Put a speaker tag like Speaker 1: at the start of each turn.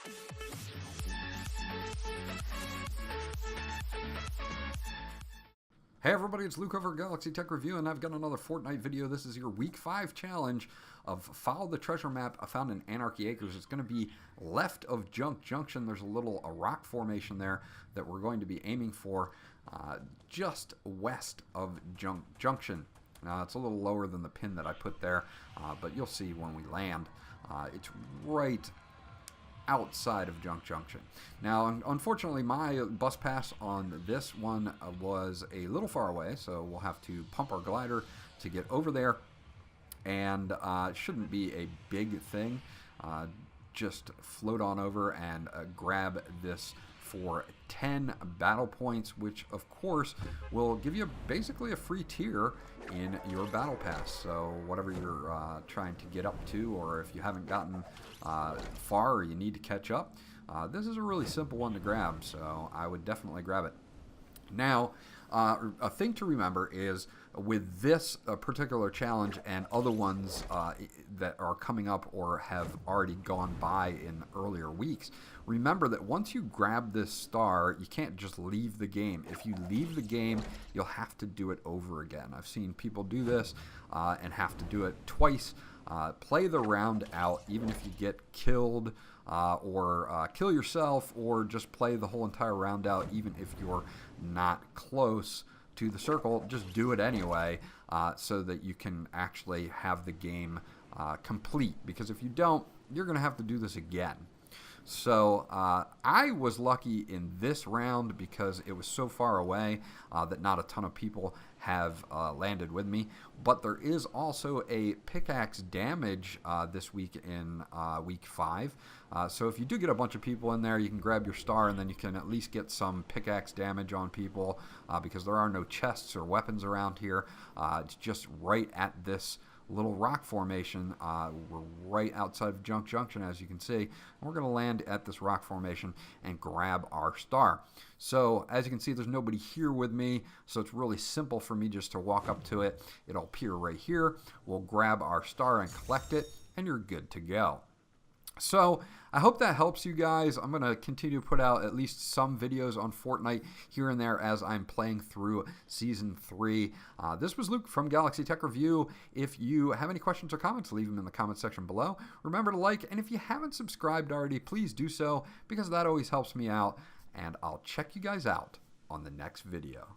Speaker 1: Hey everybody, it's Luke over at Galaxy Tech Review, and I've got another Fortnite video. This is your Week 5 challenge of Follow the Treasure Map I found in Anarchy Acres. It's going to be left of Junk Junction. There's a rock formation there that we're going to be aiming for just west of Junk Junction. Now, it's a little lower than the pin that I put there, but you'll see when we land. It's right outside of Junk Junction. Now, unfortunately, my bus pass on this one was a little far away, so we'll have to pump our glider to get over there, and it shouldn't be a big thing. Just float on over and grab this for 10 battle points, which of course will give you basically a free tier in your battle pass. So whatever you're trying to get up to, or if you haven't gotten far or you need to catch up, this is a really simple one to grab, so I would definitely grab it. Now, a thing to remember is with this particular challenge and other ones that are coming up or have already gone by in earlier weeks, remember that once you grab this star, you can't just leave the game. If you leave the game, you'll have to do it over again. I've seen people do this and have to do it twice. Play the round out, even if you get killed or kill yourself, or just play the whole entire round out, even if you're not close to the circle. Just do it anyway, so that you can actually have the game complete, because if you don't, you're going to have to do this again. So I was lucky in this round because it was so far away that not a ton of people have landed with me. But there is also a pickaxe damage this week in week 5. So if you do get a bunch of people in there, you can grab your star, and then you can at least get some pickaxe damage on people, because there are no chests or weapons around here. It's just right at this little rock formation. We're right outside of Junk Junction, as you can see, and we're going to land at this rock formation and grab our star. So as you can see, there's nobody here with me, so it's really simple for me just to walk up to it. It'll appear right here. We'll grab our star and collect it, and you're good to go. So I hope that helps you guys. I'm going to continue to put out at least some videos on Fortnite here and there as I'm playing through Season 3. This was Luke from Galaxy Tech Review. If you have any questions or comments, leave them in the comment section below. Remember to like, and if you haven't subscribed already, please do so, because that always helps me out. And I'll check you guys out on the next video.